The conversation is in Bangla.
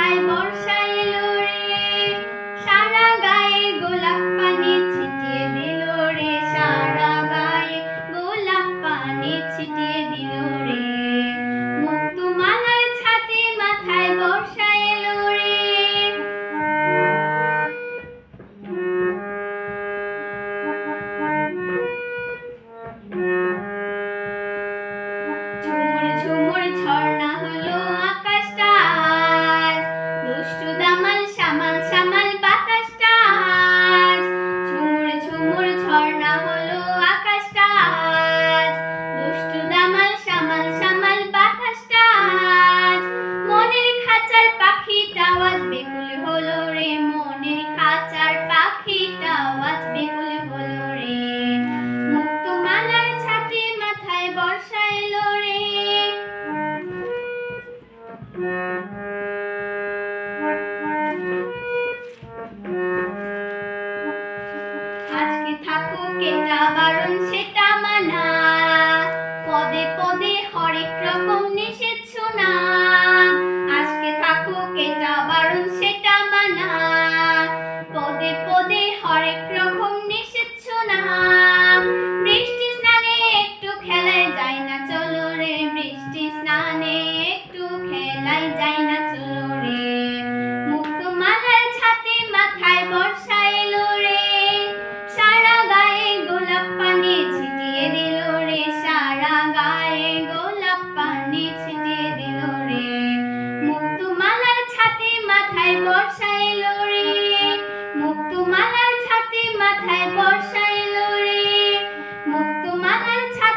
মাথায় বর্ষা এলো রে, সারা গায়ে গোলাপ পানি ছিটিয়ে দিল রে, সারা গায়ে গোলাপ পানি ছিটিয়ে দিল রে। মুক্তমালার ছাতি মাথায় বর্ষা এলো রে। ঝুমুর ঝুমুর ঝর্ণা হলো আকাশটা আজ, দুষ্টু দামাল সামাল সামাল বাতাসটা আজ। ঝুমুর ঝুমুর ঝর্ণা হলো আকাশটা আজ, দুষ্টু দামাল সামাল সামাল বাতাসটা আজ। মনের খাঁচার পাখিটা আজ বেকুল হলো রে, মনের খাঁচার পাখিটা আজ বেকুল হলো রে। মুক্তমালার ছাতি মাথায় বর্ষা এলো রে। আজকে থাকুক এটা বারণ সেটা মানা, পদে পদে হরেক রকম নিষেধ শোনা। আজকে থাকুক এটা বারণ সেটা মানা, পদে পদে হরেক রকম নিষেধ শোনা। বৃষ্টি স্নানে একটু খেলায় যায় না চলো রে, বৃষ্টি স্নানে একটু খেলায় যায় না চলো রে। মুক্তমালার ছাতি মাথায় বর্ষা এলো রে, সারা গায়ে গোলাপ পানি ছিটিয়ে দিল রে, সারা গায়ে গোলাপ পানি ছিটিয়ে দিল রে। মুক্তমালার ছাতি মাথায় বর্ষা এলো রে, মুক্তমালার ছাতি মাথায় বর্ষা এলো রে, মুক্তমালার ছাতি